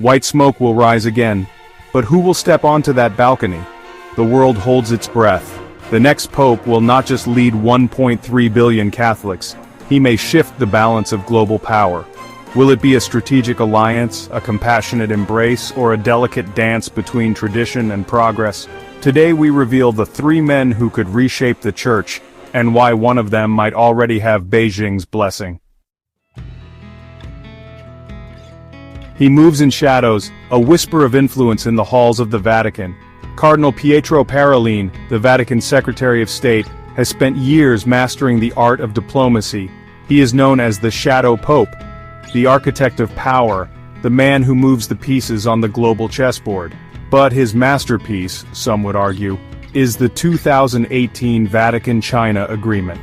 White smoke will rise again. But who will step onto that balcony? The world holds its breath. The next pope will not just lead 1.3 billion Catholics. He may shift the balance of global power. Will it be a strategic alliance, a compassionate embrace, or a delicate dance between tradition and progress? Today we reveal the three men who could reshape the Church, and why one of them might already have Beijing's blessing. He moves in shadows, a whisper of influence in the halls of the Vatican. Cardinal Pietro Parolin, the Vatican Secretary of State, has spent years mastering the art of diplomacy. He is known as the Shadow Pope, the architect of power, the man who moves the pieces on the global chessboard. But his masterpiece, some would argue, is the 2018 Vatican-China Agreement.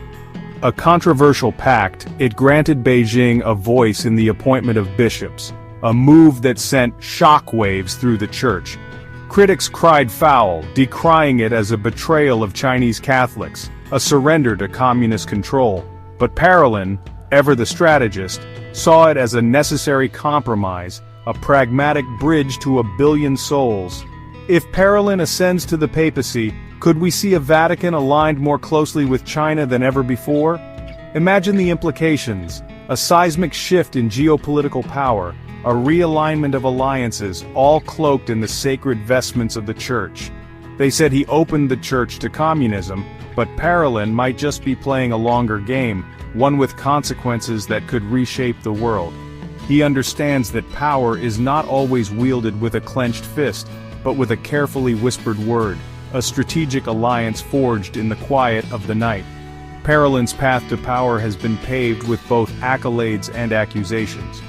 A controversial pact, it granted Beijing a voice in the appointment of bishops, a move that sent shockwaves through the Church. Critics cried foul, decrying it as a betrayal of Chinese Catholics, a surrender to communist control. But Parolin, ever the strategist, saw it as a necessary compromise, a pragmatic bridge to 1 billion souls. If Parolin ascends to the papacy, could we see a Vatican aligned more closely with China than ever before? Imagine the implications: a seismic shift in geopolitical power, a realignment of alliances, all cloaked in the sacred vestments of the Church. They said he opened the Church to communism, but Parolin might just be playing a longer game, one with consequences that could reshape the world. He understands that power is not always wielded with a clenched fist, but with a carefully whispered word, a strategic alliance forged in the quiet of the night. Parolin's path to power has been paved with both accolades and accusations.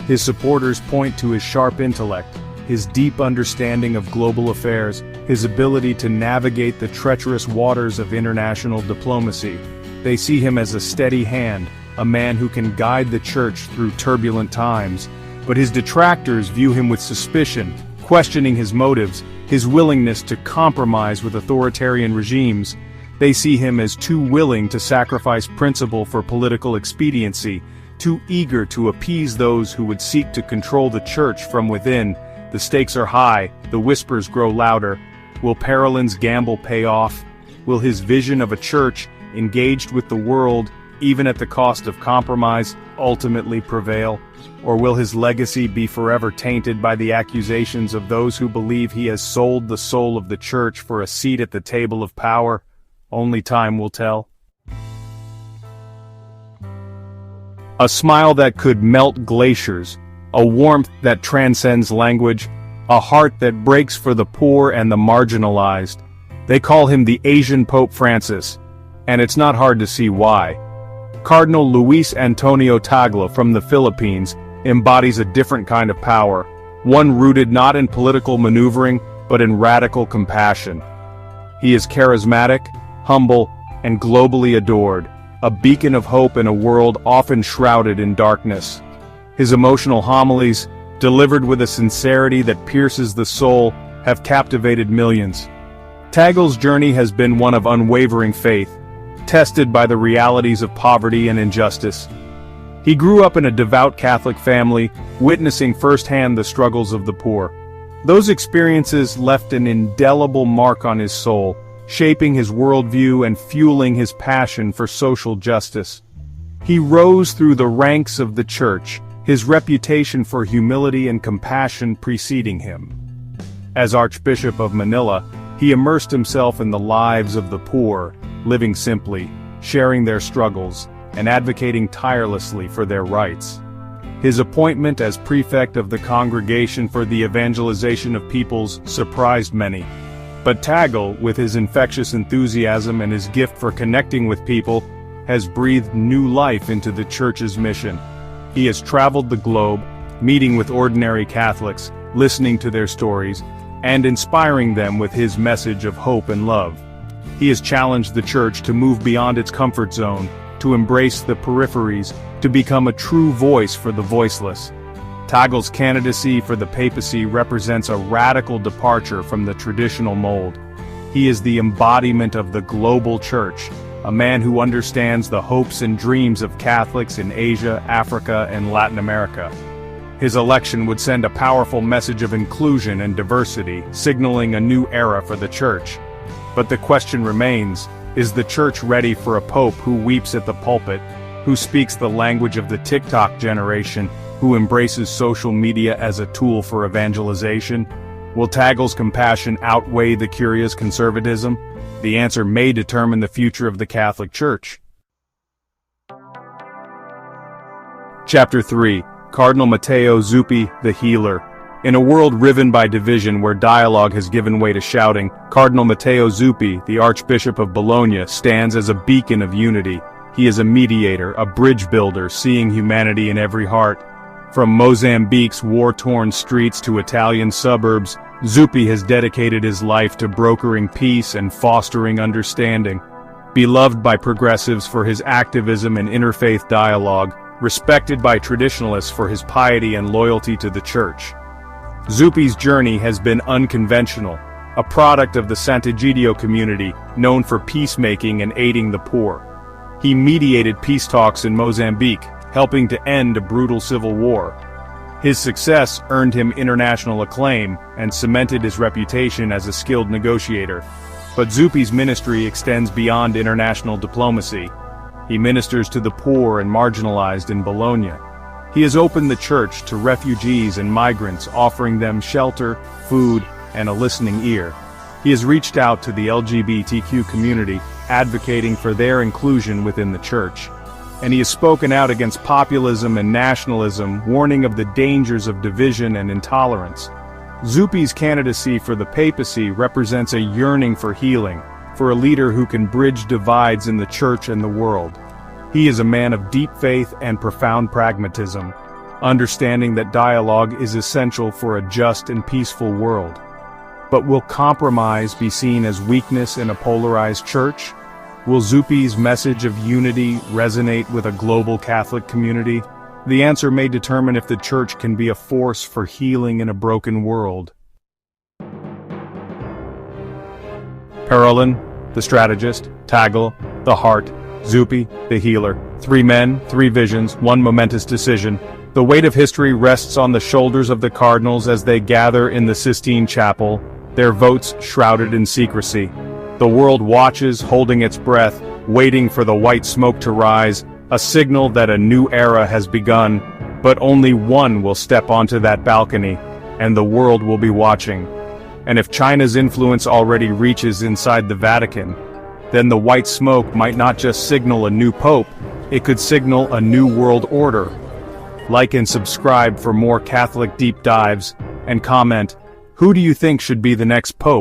His supporters point to his sharp intellect, his deep understanding of global affairs, his ability to navigate the treacherous waters of international diplomacy. They see him as a steady hand, a man who can guide the Church through turbulent times. But his detractors view him with suspicion, questioning his motives, his willingness to compromise with authoritarian regimes. They see him as too willing to sacrifice principle for political expediency, too eager to appease those who would seek to control the Church from within. The stakes are high, the whispers grow louder. Will Parolin's gamble pay off? Will his vision of a Church, engaged with the world, even at the cost of compromise, ultimately prevail? Or will his legacy be forever tainted by the accusations of those who believe he has sold the soul of the Church for a seat at the table of power? Only time will tell. A smile that could melt glaciers, a warmth that transcends language, a heart that breaks for the poor and the marginalized. They call him the Asian Pope Francis, and it's not hard to see why. Cardinal Luis Antonio Tagle from the Philippines embodies a different kind of power, one rooted not in political maneuvering, but in radical compassion. He is charismatic, humble, and globally adored, a beacon of hope in a world often shrouded in darkness. His emotional homilies, delivered with a sincerity that pierces the soul, have captivated millions. Tagle's journey has been one of unwavering faith, tested by the realities of poverty and injustice. He grew up in a devout Catholic family, witnessing firsthand the struggles of the poor. Those experiences left an indelible mark on his soul, shaping his worldview and fueling his passion for social justice. He rose through the ranks of the Church, his reputation for humility and compassion preceding him. As Archbishop of Manila, he immersed himself in the lives of the poor, living simply, sharing their struggles, and advocating tirelessly for their rights. His appointment as prefect of the Congregation for the Evangelization of Peoples surprised many. But Tagle, with his infectious enthusiasm and his gift for connecting with people, has breathed new life into the Church's mission. He has traveled the globe, meeting with ordinary Catholics, listening to their stories, and inspiring them with his message of hope and love. He has challenged the Church to move beyond its comfort zone, to embrace the peripheries, to become a true voice for the voiceless. Tagle's candidacy for the papacy represents a radical departure from the traditional mold. He is the embodiment of the global Church, a man who understands the hopes and dreams of Catholics in Asia, Africa, and Latin America. His election would send a powerful message of inclusion and diversity, signaling a new era for the Church. But the question remains, is the Church ready for a pope who weeps at the pulpit, who speaks the language of the TikTok generation, who embraces social media as a tool for evangelization? Will Tagle's compassion outweigh the curious conservatism? The answer may determine the future of the Catholic Church. Chapter 3. Cardinal Matteo Zuppi, the Healer. In a world riven by division where dialogue has given way to shouting, Cardinal Matteo Zuppi, the Archbishop of Bologna, stands as a beacon of unity. He is a mediator, a bridge builder, seeing humanity in every heart. From Mozambique's war-torn streets to Italian suburbs, Zuppi has dedicated his life to brokering peace and fostering understanding. Beloved by progressives for his activism and interfaith dialogue, respected by traditionalists for his piety and loyalty to the Church. Zuppi's journey has been unconventional, a product of the Sant'Egidio community, known for peacemaking and aiding the poor. He mediated peace talks in Mozambique, helping to end a brutal civil war. His success earned him international acclaim and cemented his reputation as a skilled negotiator. But Zuppi's ministry extends beyond international diplomacy. He ministers to the poor and marginalized in Bologna. He has opened the Church to refugees and migrants, offering them shelter, food, and a listening ear. He has reached out to the LGBTQ community, advocating for their inclusion within the Church. And he has spoken out against populism and nationalism, warning of the dangers of division and intolerance. Zuppi's candidacy for the papacy represents a yearning for healing, for a leader who can bridge divides in the Church and the world. He is a man of deep faith and profound pragmatism, understanding that dialogue is essential for a just and peaceful world. But will compromise be seen as weakness in a polarized Church? Will Zuppi's message of unity resonate with a global Catholic community? The answer may determine if the Church can be a force for healing in a broken world. Parolin, the strategist; Tagle, the heart; Zuppi, the healer. 3 men, 3 visions, 1 momentous decision. The weight of history rests on the shoulders of the cardinals as they gather in the Sistine Chapel, their votes shrouded in secrecy. The world watches, holding its breath, waiting for the white smoke to rise, a signal that a new era has begun. But only one will step onto that balcony, and the world will be watching. And if China's influence already reaches inside the Vatican, then the white smoke might not just signal a new pope, it could signal a new world order. Like and subscribe for more Catholic deep dives, and comment, who do you think should be the next pope?